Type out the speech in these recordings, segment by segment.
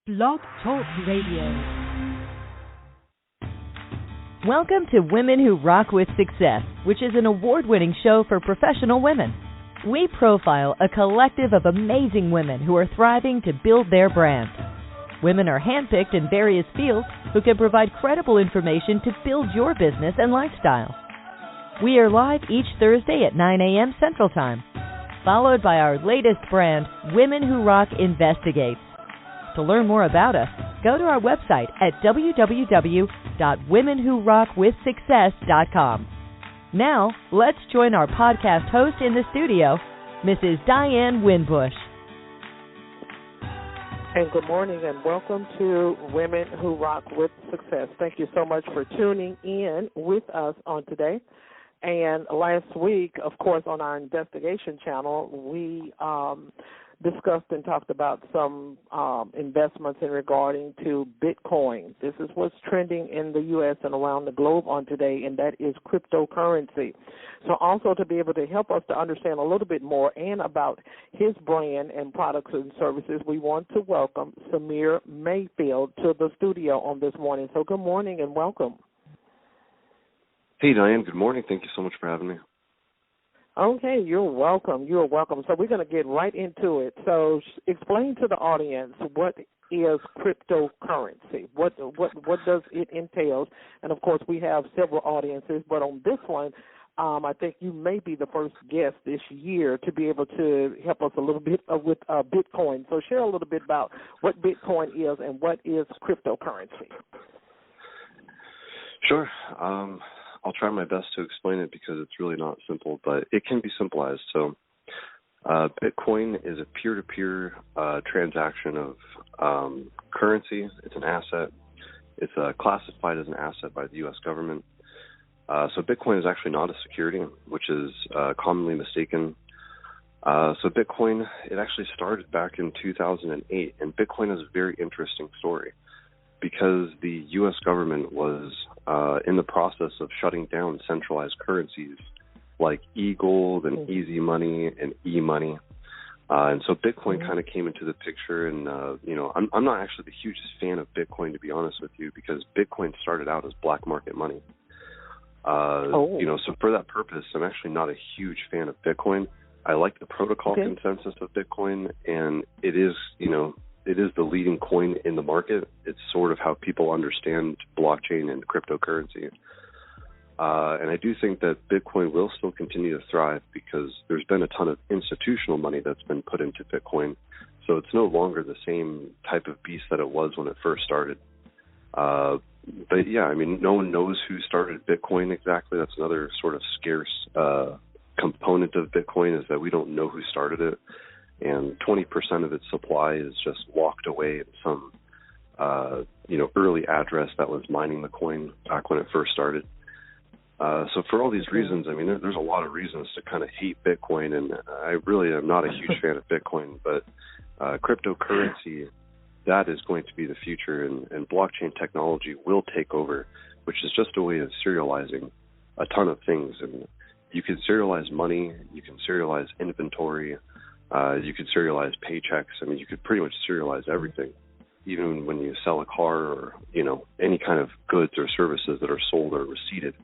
Blog Talk Radio. Welcome to Women Who Rock with Success, which is an award-winning show for professional women. We profile a collective of amazing women who are thriving to build their brand. Women are handpicked in various fields who can provide credible information to build your business and lifestyle. We are live each Thursday at 9 a.m. Central Time, followed by our latest brand, Women Who Rock Investigates. To learn more about us, go to our website at www.womenwhorockwithsuccess.com. Now, let's join our podcast host in the studio, Mrs. Diane Winbush. And good morning and welcome to Women Who Rock with Success. Thank you so much for tuning in with us on today. And last week, of course, on our investigation channel, we discussed and talked about some investments in regarding to Bitcoin. This is what's trending in the U.S. and around the globe on today, and that is cryptocurrency. So also to be able to help us to understand a little bit more and about his brand and products and services, we want to welcome Samir Mayfield to the studio on this morning. So good morning and welcome. Hey, Diane. Good morning. Thank you so much for having me. Okay, you're welcome. You're welcome. So we're going to get right into it. So explain to the audience what is cryptocurrency. What does it entail? And, of course, we have several audiences, but on this one, I think you may be the first guest this year to be able to help us a little bit with Bitcoin. So share a little bit about what Bitcoin is and what is cryptocurrency. Sure. I'll try my best to explain it because it's really not simple, but it can be simplified. So Bitcoin is a peer-to-peer transaction of currency. It's an asset. It's classified as an asset by the U.S. government. So Bitcoin is actually not a security, which is commonly mistaken. So Bitcoin, it actually started back in 2008, and Bitcoin is a very interesting story, because the U.S. government was in the process of shutting down centralized currencies like e-gold and easy money and e-money. And so Bitcoin kind of came into the picture. And, I'm not actually the hugest fan of Bitcoin, to be honest with you, because Bitcoin started out as black market money. So for that purpose, I'm actually not a huge fan of Bitcoin. I like the protocol consensus of Bitcoin, and it is the leading coin in the market. It's sort of how people understand blockchain and cryptocurrency. And I do think that Bitcoin will still continue to thrive because there's been a ton of institutional money that's been put into Bitcoin. So it's no longer the same type of beast that it was when it first started. But yeah, I mean, no one knows who started Bitcoin exactly. That's another sort of scarce component of Bitcoin, is that we don't know who started it. And 20% of its supply is just locked away in some, early address that was mining the coin back when it first started. So for all these reasons, I mean, there's a lot of reasons to kind of hate Bitcoin, and I really am not a huge fan of Bitcoin, but cryptocurrency, that is going to be the future, and blockchain technology will take over, which is just a way of serializing a ton of things. And you can serialize money, you can serialize inventory, you could serialize paychecks. I mean, you could pretty much serialize everything, even when you sell a car or, any kind of goods or services that are sold or receipted.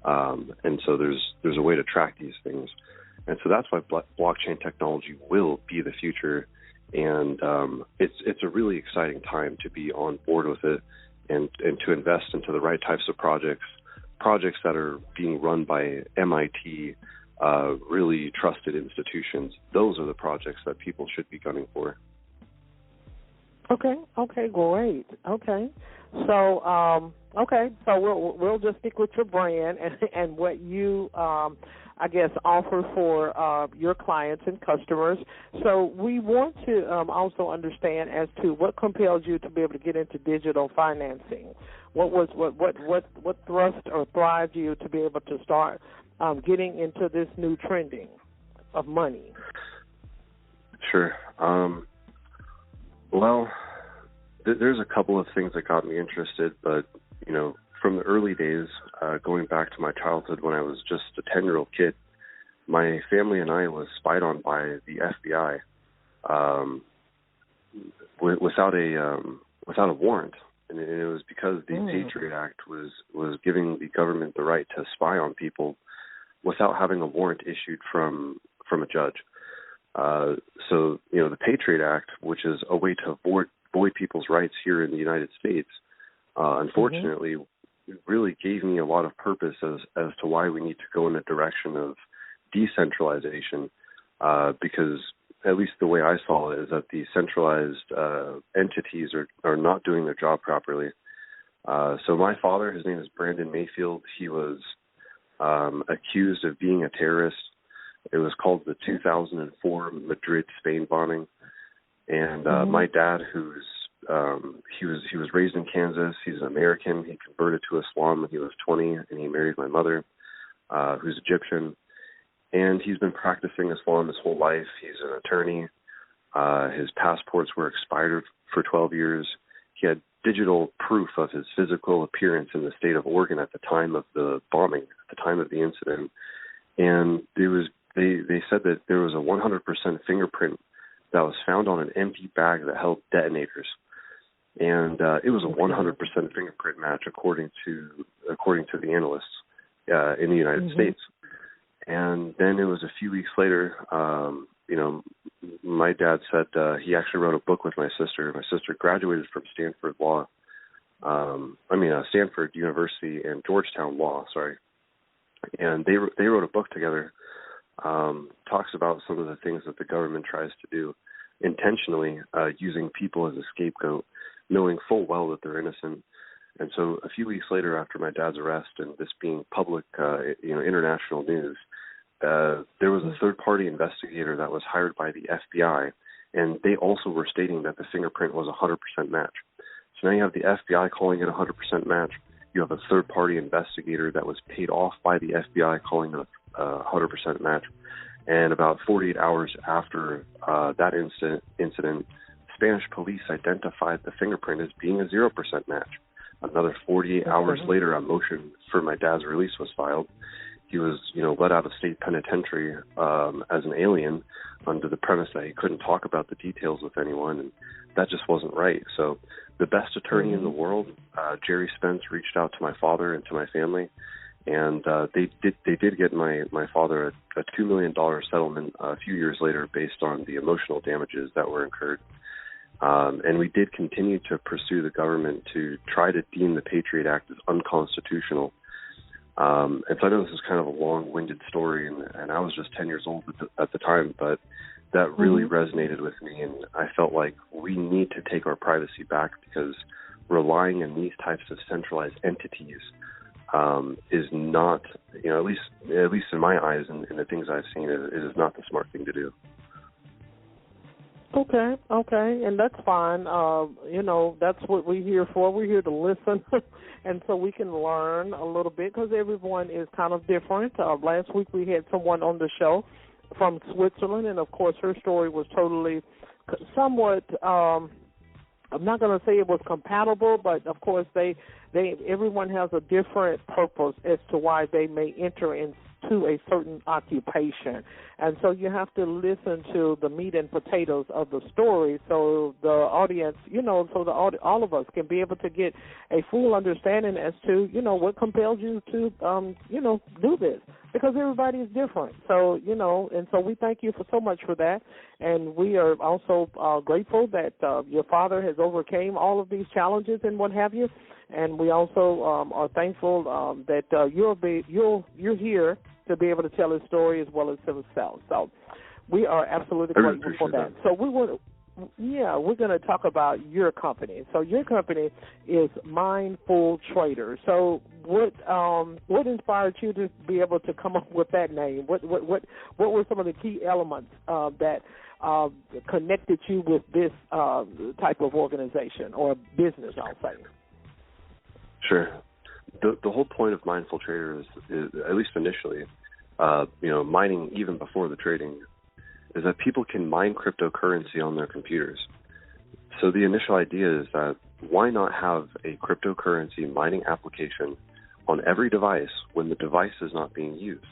And so there's a way to track these things. And so that's why blockchain technology will be the future. And it's a really exciting time to be on board with it and to invest into the right types of projects that are being run by MIT, really trusted institutions. Those are the projects that people should be gunning for. Okay, great. Okay. So, so we'll just stick with your brand and what you, offer for your clients and customers. So we want to also understand as to what compels you to be able to get into digital financing. What thrust or thrived you to be able to start getting into this new trending of money? Sure. Well, there's a couple of things that got me interested, but, from the early days, going back to my childhood when I was just a 10-year-old kid, my family and I was spied on by the FBI. without a warrant, and it was because the Patriot Act was giving the government the right to spy on people without having a warrant issued from a judge. So the Patriot Act, which is a way to void people's rights here in the United States, unfortunately, really gave me a lot of purpose as to why we need to go in a direction of decentralization, because at least the way I saw it is that the centralized entities are not doing their job properly. So my father, his name is Brandon Mayfield, he was accused of being a terrorist. It was called the 2004 Madrid, Spain bombing. And my dad, he was raised in Kansas. He's an American. He converted to Islam when he was 20, and he married my mother, who's Egyptian. And he's been practicing Islam his whole life. He's an attorney. His passports were expired for 12 years. He had digital proof of his physical appearance in the state of Oregon at the time of the bombing, at the time of the incident. And they said that there was a 100% fingerprint that was found on an empty bag that held detonators. And it was a 100% fingerprint match according to the analysts in the United States. And then it was a few weeks later, my dad said he actually wrote a book with my sister. My sister graduated from Stanford University and Georgetown Law, sorry. And they wrote a book together, talks about some of the things that the government tries to do intentionally, using people as a scapegoat, knowing full well that they're innocent. And so a few weeks later, after my dad's arrest and this being public, international news, there was a third-party investigator that was hired by the FBI, and they also were stating that the fingerprint was a 100% match. So now you have the FBI calling it a 100% match. You have a third-party investigator that was paid off by the FBI calling it a 100% match. And about 48 hours after that incident, Spanish police identified the fingerprint as being a 0% match. Another 48 hours later, a motion for my dad's release was filed. He was, let out of state penitentiary as an alien under the premise that he couldn't talk about the details with anyone, and that just wasn't right. So the best attorney in the world, Jerry Spence, reached out to my father and to my family, and they did get my father a $2 million settlement a few years later based on the emotional damages that were incurred. And we did continue to pursue the government to try to deem the Patriot Act as unconstitutional. And so I know this is kind of a long-winded story, and I was just 10 years old at the time, but that really resonated with me, and I felt like we need to take our privacy back, because relying on these types of centralized entities is not, at least in my eyes and the things I've seen, it is not the smart thing to do. Okay, and that's fine. That's what we're here for. We're here to listen, and so we can learn a little bit, because everyone is kind of different. Last week we had someone on the show from Switzerland, and, of course, her story was totally somewhat, I'm not going to say it was compatible, but, of course, everyone has a different purpose as to why they may enter into a certain occupation. And so you have to listen to the meat and potatoes of the story, so the audience, all of us can be able to get a full understanding as to, what compels you to, do this, because everybody is different. So, and so we thank you so much for that. And we are also grateful that your father has overcame all of these challenges and what have you. And we also are thankful that you're here to be able to tell his story as well as himself. So we are absolutely grateful for that. So we're going to talk about your company. So your company is MineFullTrader. So what inspired you to be able to come up with that name? What were some of the key elements that connected you with this type of organization or business, I'll say? Sure. The whole point of MineFullTrader is, at least initially, mining even before the trading, is that people can mine cryptocurrency on their computers. So the initial idea is that why not have a cryptocurrency mining application on every device when the device is not being used?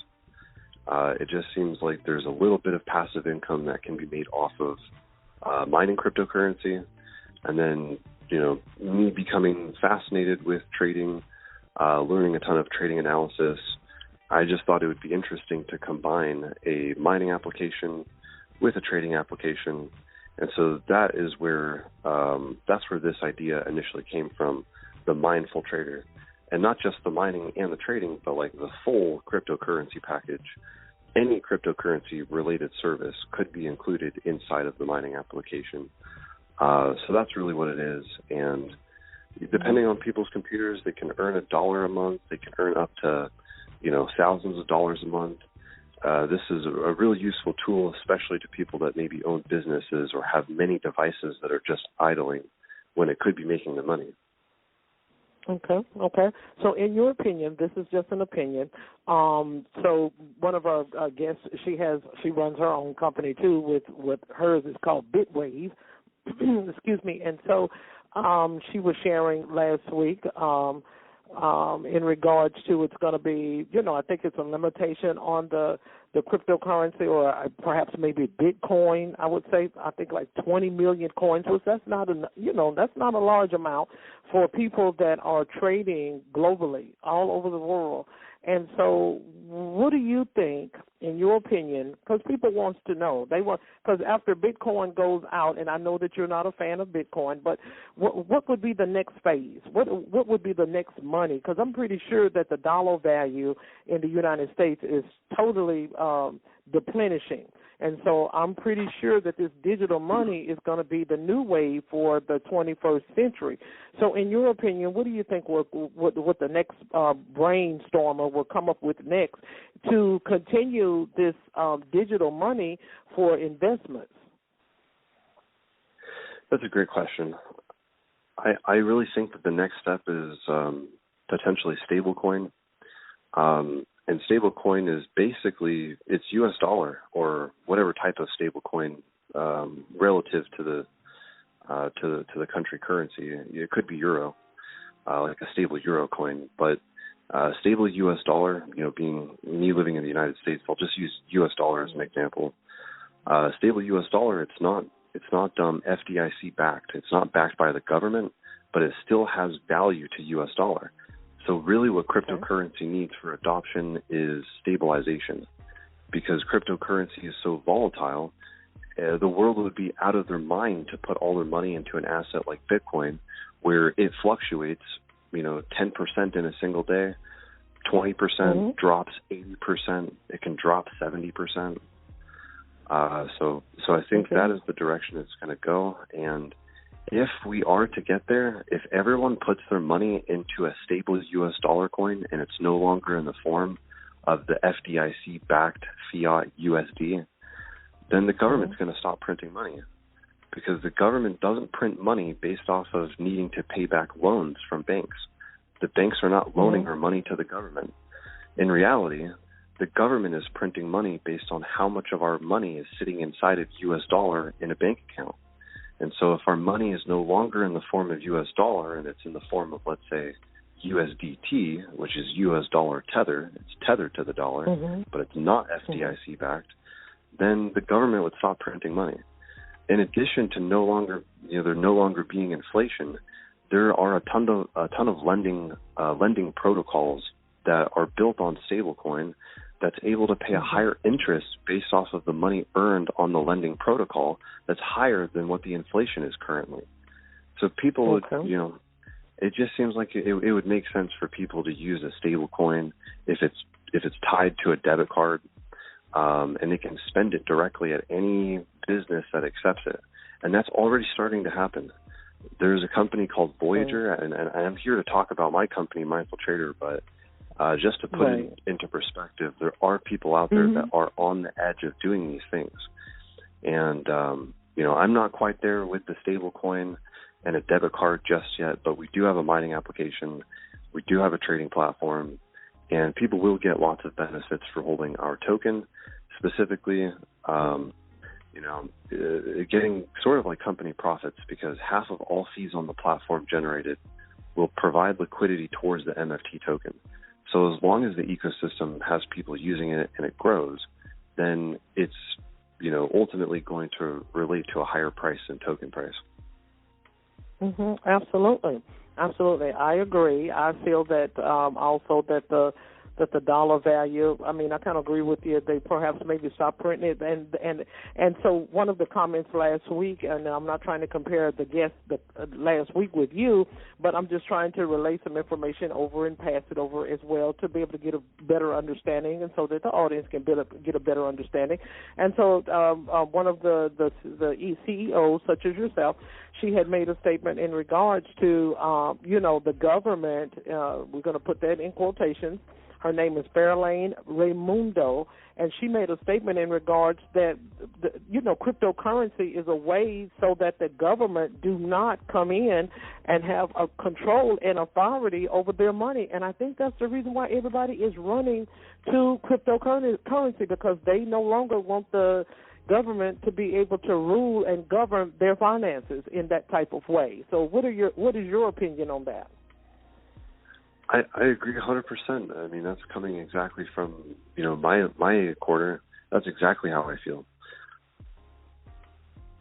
It just seems like there's a little bit of passive income that can be made off of mining cryptocurrency. And then, me becoming fascinated with trading, learning a ton of trading analysis, I just thought it would be interesting to combine a mining application with a trading application. And so that's where this idea initially came from, the MineFullTrader. And not just the mining and the trading, but like the full cryptocurrency package. Any cryptocurrency related service could be included inside of the mining application. So that's really what it is. And depending on people's computers, they can earn $1 a month. They can earn up to, thousands of dollars a month. This is a really useful tool, especially to people that maybe own businesses or have many devices that are just idling when it could be making the money. Okay. So in your opinion, this is just an opinion. So one of our guests, she runs her own company too. With hers is called Bitwave. Excuse me. And so she was sharing last week in regards to it's going to be, I think it's a limitation on the cryptocurrency, or perhaps maybe Bitcoin. I would say I think like 20 million coins, which that's not a large amount for people that are trading globally all over the world. And so, what do you think, in your opinion? Because people want to know. Because after Bitcoin goes out, and I know that you're not a fan of Bitcoin, but what would be the next phase? What would be the next money? Because I'm pretty sure that the dollar value in the United States is totally deplenishing. And so I'm pretty sure that this digital money is going to be the new wave for the 21st century. So in your opinion, what do you think what the next brainstormer will come up with next to continue this digital money for investments? That's a great question. I really think that the next step is potentially stablecoin. And stablecoin is basically, it's U.S. dollar or whatever type of stablecoin relative to the country currency. It could be euro, like a stable euro coin, but stable U.S. dollar. Being me living in the United States, I'll just use U.S. dollar as an example. Stable U.S. dollar, it's not FDIC backed. It's not backed by the government, but it still has value to U.S. dollar. So really what cryptocurrency needs for adoption is stabilization, because cryptocurrency is so volatile. The world would be out of their mind to put all their money into an asset like Bitcoin, where it fluctuates, 10% in a single day, 20% drops 80%, it can drop 70%. So I think that is the direction it's going to go. And if we are to get there, if everyone puts their money into a stable U.S. dollar coin and it's no longer in the form of the FDIC-backed fiat USD, then the government's going to stop printing money, because the government doesn't print money based off of needing to pay back loans from banks. The banks are not loaning our money to the government. In reality, the government is printing money based on how much of our money is sitting inside of U.S. dollar in a bank account. And so if our money is no longer in the form of U.S. dollar and it's in the form of, let's say, USDT, which is U.S. dollar tether, it's tethered to the dollar, but it's not FDIC backed, then the government would stop printing money. In addition to there no longer being inflation, there are a ton of lending protocols that are built on stablecoin that's able to pay a higher interest based off of the money earned on the lending protocol that's higher than what the inflation is currently. So people would, it just seems like it would make sense for people to use a stable coin if it's tied to a debit card, and they can spend it directly at any business that accepts it. And that's already starting to happen. There's a company called Voyager, and I'm here to talk about my company, MineFullTrader, but just to put it into perspective, there are people out there that are on the edge of doing these things. And, I'm not quite there with the stable coin and a debit card just yet, but we do have a mining application. We do have a trading platform, and people will get lots of benefits for holding our token, specifically, getting sort of like company profits, because half of all fees on the platform generated will provide liquidity towards the MFT token. So as long as the ecosystem has people using it and it grows, then it's, ultimately going to relate to a higher price than token price. Absolutely. Absolutely. I agree. I feel that also that the dollar value, I mean, I kind of agree with you. They perhaps maybe stop printing it. And so one of the comments last week, and I'm not trying to compare the guest last week with you, but I'm just trying to relay some information over and pass it over as well to be able to get a better understanding, and so that the audience can get a better understanding. And so one of the CEOs, such as yourself, she had made a statement in regards to, the government, we're going to put that in quotations. Her name is Fairlane Raimundo, and she made a statement in regards that, cryptocurrency is a way so that the government do not come in and have a control and authority over their money. And I think that's the reason why everybody is running to cryptocurrency, because they no longer want the government to be able to rule and govern their finances in that type of way. So what is your opinion on that? I agree 100%. I mean, that's coming exactly from, my corner. That's exactly how I feel.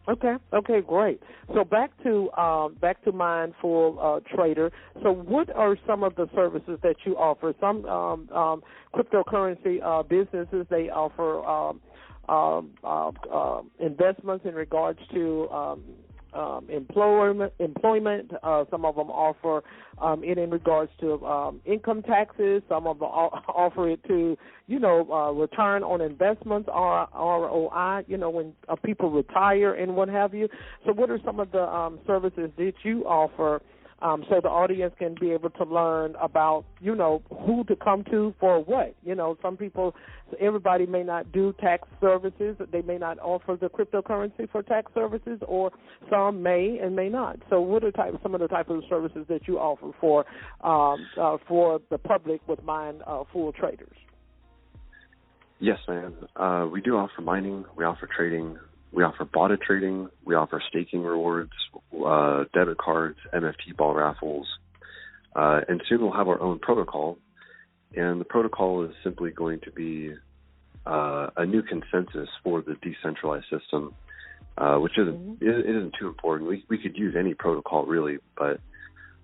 Okay, great. So back to MineFullTrader. So what are some of the services that you offer? Some cryptocurrency businesses, they offer investments in regards to employment. Some of them offer it in regards to income taxes. Some of them offer it to, return on investments, ROI, when people retire and what have you. So what are some of the services that you offer so the audience can be able to learn about, who to come to for what? Some people, everybody may not do tax services. They may not offer the cryptocurrency for tax services, or some may and may not. So what are some of the types of services that you offer for the public with MineFullTraders? Yes, ma'am. We do offer mining. We offer trading. We offer botted trading. We offer staking rewards, debit cards, NFT ball raffles. And soon we'll have our own protocol. And the protocol is simply going to be a new consensus for the decentralized system, which isn't too important. We could use any protocol, really, but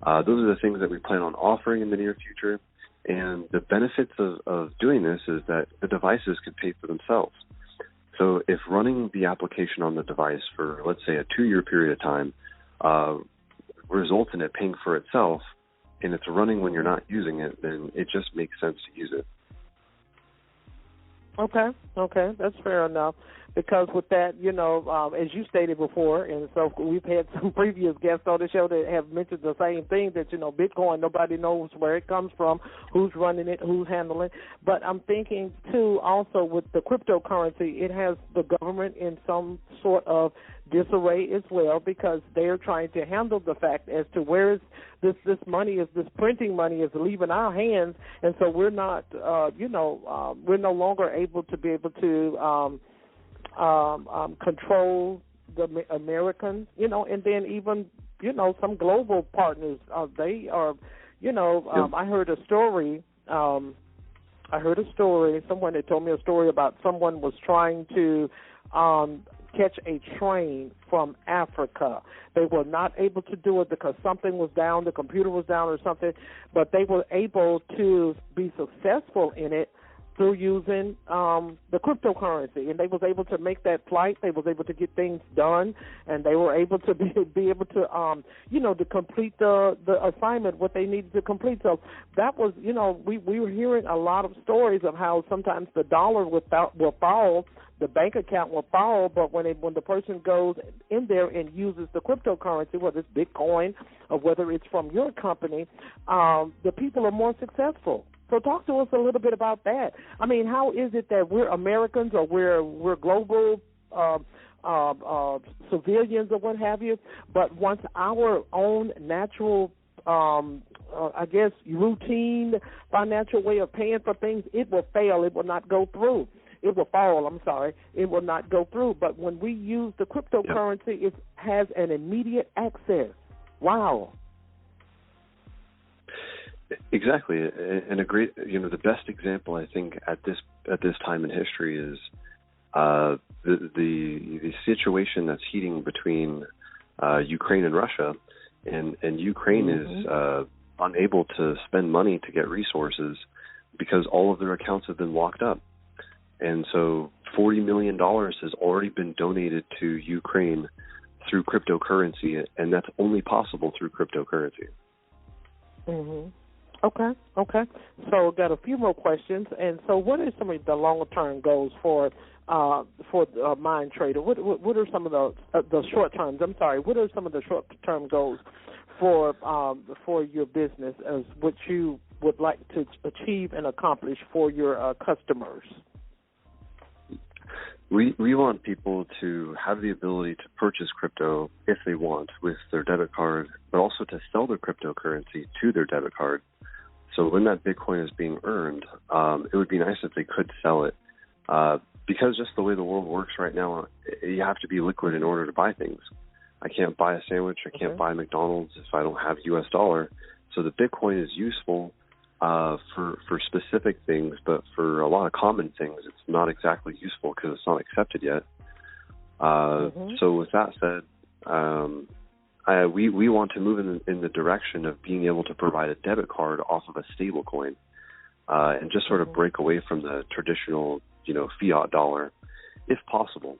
those are the things that we plan on offering in the near future. And the benefits of doing this is that the devices can pay for themselves. So if running the application on the device for, let's say, a 2-year period of time results in it paying for itself, and it's running when you're not using it, then it just makes sense to use it. Okay, that's fair enough. Because with that, as you stated before, and so we've had some previous guests on the show that have mentioned the same thing, that, Bitcoin, nobody knows where it comes from, who's running it, who's handling it. But I'm thinking, too, also with the cryptocurrency, it has the government in some sort of disarray as well, because they're trying to handle the fact as to where is this money, this printing money is leaving our hands, and so we're not, we're no longer able to control the Americans, and then even, some global partners, they are, I heard a story, someone had told me a story about someone was trying to catch a train from Africa. They were not able to do it because something was down, the computer was down or something, but they were able to be successful in it through using the cryptocurrency, and they was able to make that flight. They was able to get things done, and they were able to be able to, to complete the assignment, what they needed to complete. So that was, we were hearing a lot of stories of how sometimes the dollar will fall, the bank account will fall, but when the person goes in there and uses the cryptocurrency, whether it's Bitcoin or whether it's from your company, the people are more successful. So talk to us a little bit about that. I mean, how is it that we're Americans or we're global civilians or what have you, but once our own natural, routine financial way of paying for things, it will fail. It will not go through. It will fall, It will not go through. But when we use the cryptocurrency, it has an immediate access. Wow. Exactly, and a great, the best example I think at this time in history is the situation that's heating between Ukraine and Russia, and Ukraine is unable to spend money to get resources because all of their accounts have been locked up. And so $40 million has already been donated to Ukraine through cryptocurrency, and that's only possible through cryptocurrency. Okay. So got a few more questions. And so what are some of the longer-term goals for MineTrader? What are some of the short terms? I'm sorry. What are some of the short-term goals for your business, as what you would like to achieve and accomplish for your customers? We want people to have the ability to purchase crypto if they want with their debit card, but also to sell their cryptocurrency to their debit card. So when that Bitcoin is being earned, it would be nice if they could sell it. Because just the way the world works right now, you have to be liquid in order to buy things. I can't buy a sandwich. I can't buy McDonald's if I don't have U.S. dollar. So the Bitcoin is useful for specific things, but for a lot of common things, it's not exactly useful because it's not accepted yet. So with that said, we want to move in the direction of being able to provide a debit card off of a stablecoin, and just sort of break away from the traditional, fiat dollar, if possible.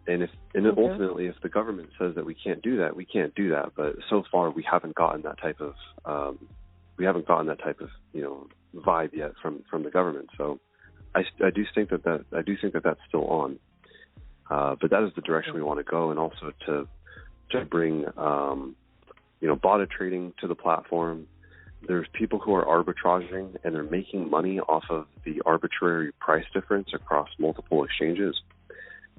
And ultimately, if the government says that we can't do that, we can't do that. But so far, we haven't gotten that type of vibe yet from the government. So I do think that that's still on. But that is the direction we want to go, and also to bring botted trading to the platform. There's people who are arbitraging, and they're making money off of the arbitrary price difference across multiple exchanges.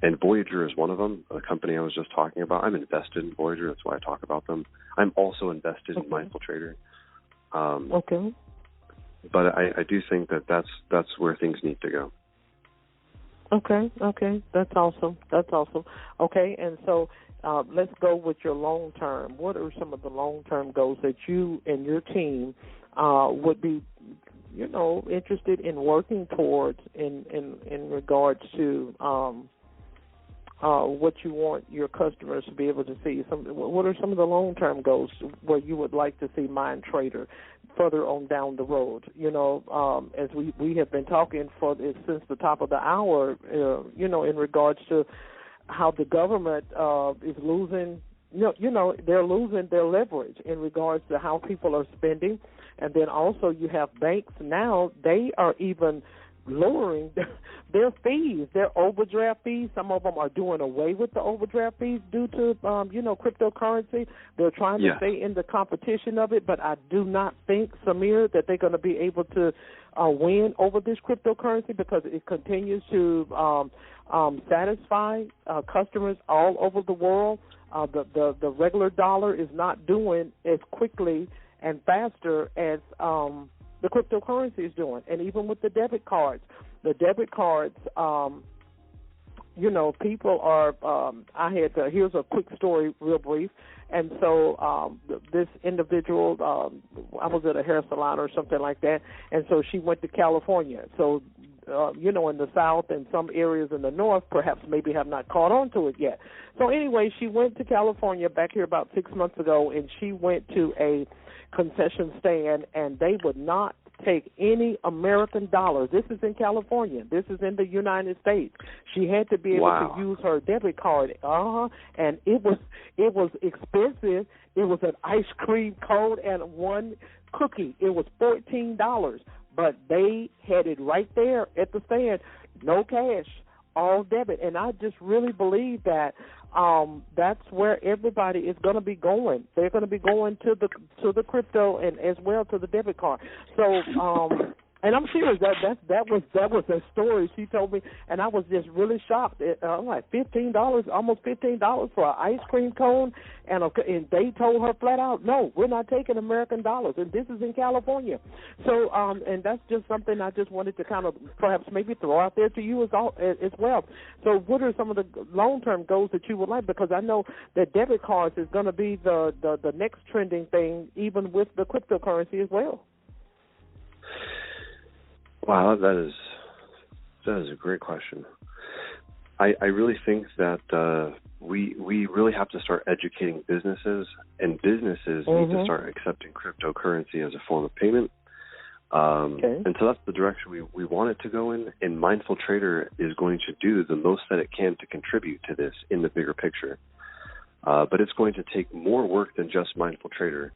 And Voyager is one of them, a company I was just talking about. I'm invested in Voyager. That's why I talk about them. I'm also invested in MineFullTrader. But I do think that that's where things need to go. Okay, that's awesome. Okay, and so let's go with your long term. What are some of the long term goals that you and your team would be, interested in working towards in regards to what you want your customers to be able to see? What are some of the long term goals where you would like to see MineTrader further on down the road? As we have been talking since the top of the hour, in regards to how the government is losing, they're losing their leverage in regards to how people are spending. And then also you have banks now, they are even lowering their fees, their overdraft fees. Some of them are doing away with the overdraft fees due to, cryptocurrency. They're trying to stay in the competition of it, but I do not think, Samir, that they're going to be able to win over this cryptocurrency because it continues to satisfy customers all over the world. The regular dollar is not doing as quickly and faster as the cryptocurrency is doing. And even with the debit cards, people are, here's a quick story, real brief. And so this individual, I was at a hair salon or something like that, and so she went to California. So, in the South and some areas in the North perhaps maybe have not caught on to it yet. So anyway, she went to California back here about 6 months ago, and she went to a concession stand, and they would not take any American dollars. This is in California. This is in the United States. She had to be able to use her debit card. And it was expensive. It was an ice cream cone and one cookie. It was $14, but they had it right there at the stand. No cash, all debit. And I just really believe that that's where everybody is going to be going. They're going to be going to the crypto and as well to the debit card. So, and I'm serious. That was a story she told me, and I was just really shocked. I'm like $15, almost $15 for an ice cream cone, and they told her flat out, no, we're not taking American dollars, and this is in California. So, and that's just something I just wanted to kind of perhaps maybe throw out there to you as well. So, what are some of the long-term goals that you would like? Because I know that debit cards is going to be the next trending thing, even with the cryptocurrency as well. Wow, that is a great question. I really think that we really have to start educating businesses, and businesses need to start accepting cryptocurrency as a form of payment. And so that's the direction we want it to go in, and MineFullTrader is going to do the most that it can to contribute to this in the bigger picture. But it's going to take more work than just MineFullTrader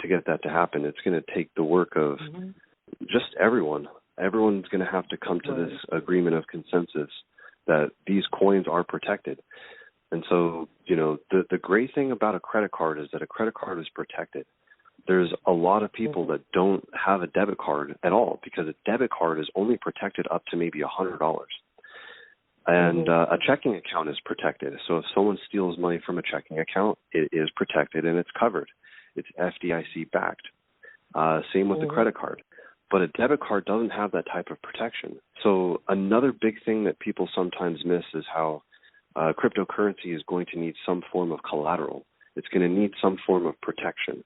to get that to happen. It's going to take the work of just everyone. Everyone's going to have to come to this agreement of consensus that these coins are protected. And so, you know, the great thing about a credit card is that a credit card is protected. There's a lot of people that don't have a debit card at all because a debit card is only protected up to maybe $100. And a checking account is protected. So if someone steals money from a checking account, it is protected and it's covered. It's FDIC backed. Same with the credit card. But a debit card doesn't have that type of protection. So another big thing that people sometimes miss is how cryptocurrency is going to need some form of collateral. It's going to need some form of protection.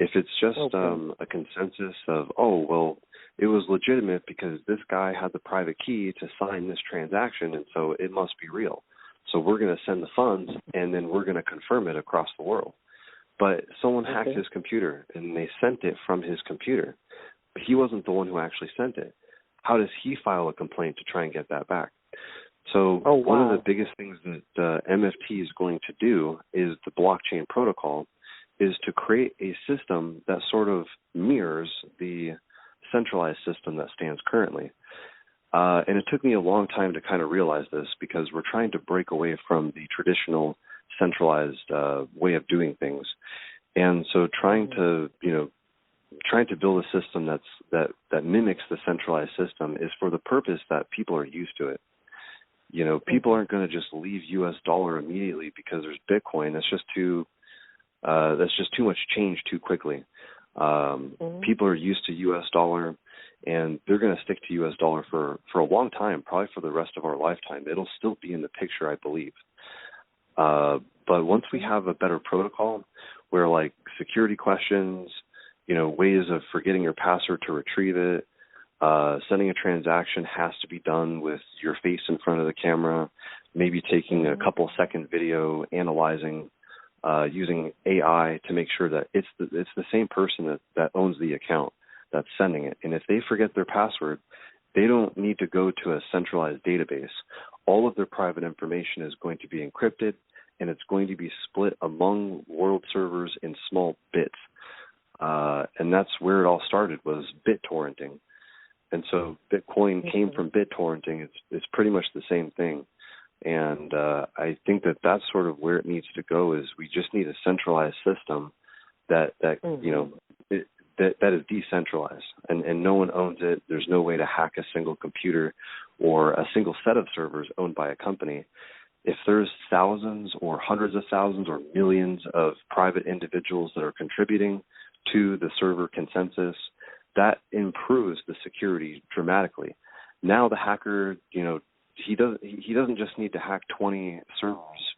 If it's just a consensus of, oh, well, it was legitimate because this guy had the private key to sign this transaction, and so it must be real. So we're going to send the funds, and then we're going to confirm it across the world. But someone hacked his computer, and they sent it from his computer. But he wasn't the one who actually sent it. How does he file a complaint to try and get that back? So one of the biggest things that MFT is going to do is the blockchain protocol is to create a system that sort of mirrors the centralized system that stands currently. And it took me a long time to kind of realize this because we're trying to break away from the traditional centralized way of doing things. And so trying to build a system that mimics the centralized system is for the purpose that people are used to it. You know, people aren't going to just leave U.S. dollar immediately because there's Bitcoin. That's just too much change too quickly. People are used to U.S. dollar, and they're going to stick to U.S. dollar for a long time, probably for the rest of our lifetime. It'll still be in the picture, I believe. But once we have a better protocol where, like, security questions, you know, ways of forgetting your password to retrieve it, sending a transaction has to be done with your face in front of the camera, maybe taking a couple second video, analyzing, using AI to make sure that it's the same person that owns the account that's sending it. And if they forget their password, they don't need to go to a centralized database. All of their private information is going to be encrypted, and it's going to be split among world servers in small bits. And that's where it all started, was BitTorrenting. And so Bitcoin came from BitTorrenting. It's pretty much the same thing. And I think that that's sort of where it needs to go, is we just need a centralized system that you know, that is decentralized, and no one owns it. There's no way to hack a single computer or a single set of servers owned by a company. If there's thousands or hundreds of thousands or millions of private individuals that are contributing to the server consensus, that improves the security dramatically. Now the hacker, you know, he doesn't just need to hack 20 servers.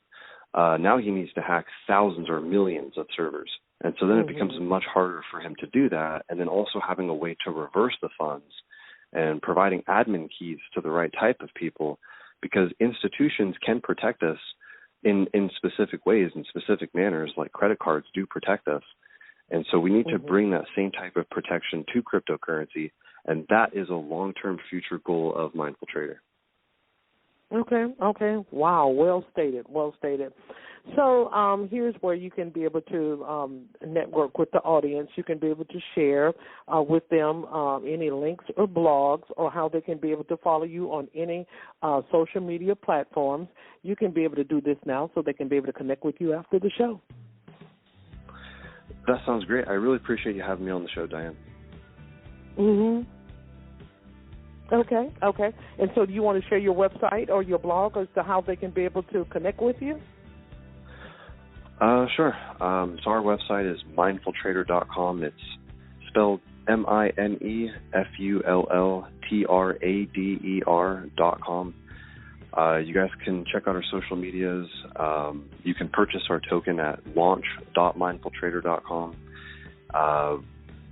Now he needs to hack thousands or millions of servers. And so then it becomes much harder for him to do that, and then also having a way to reverse the funds and providing admin keys to the right type of people, because institutions can protect us in specific ways, in specific manners, like credit cards do protect us. And so we need to bring that same type of protection to cryptocurrency, and that is a long-term future goal of MineFullTrader. Okay. Wow, well stated. So here's where you can be able to network with the audience. You can be able to share with them any links or blogs, or how they can be able to follow you on any social media platforms. You can be able to do this now so they can be able to connect with you after the show. That sounds great. I really appreciate you having me on the show, Diane. Okay. And so do you want to share your website or your blog as to how they can be able to connect with you? Sure. So our website is MineFullTrader.com. It's spelled MineFullTrader.com. You guys can check out our social medias. You can purchase our token at launch.MineFullTrader.com.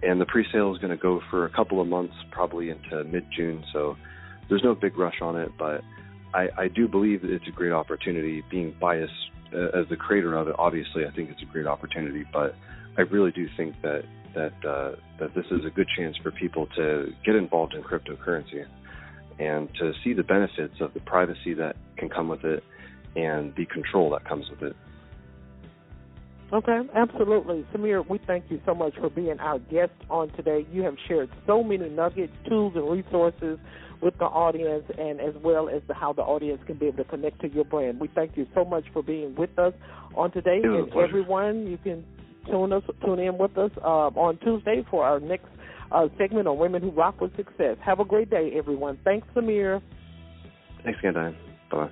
And the pre-sale is going to go for a couple of months, probably into mid-June, so there's no big rush on it, but I do believe that it's a great opportunity. Being biased as the creator of it, obviously, I think it's a great opportunity. But I really do think that this is a good chance for people to get involved in cryptocurrency and to see the benefits of the privacy that can come with it and the control that comes with it. Okay, absolutely. Samir, we thank you so much for being our guest on today. You have shared so many nuggets, tools, and resources with the audience, and as well as how the audience can be able to connect to your brand. We thank you so much for being with us on today. And everyone, you can tune in with us on Tuesday for our next segment on Women Who Rock with Success. Have a great day, everyone. Thanks, Samir. Thanks again, Diane. Bye.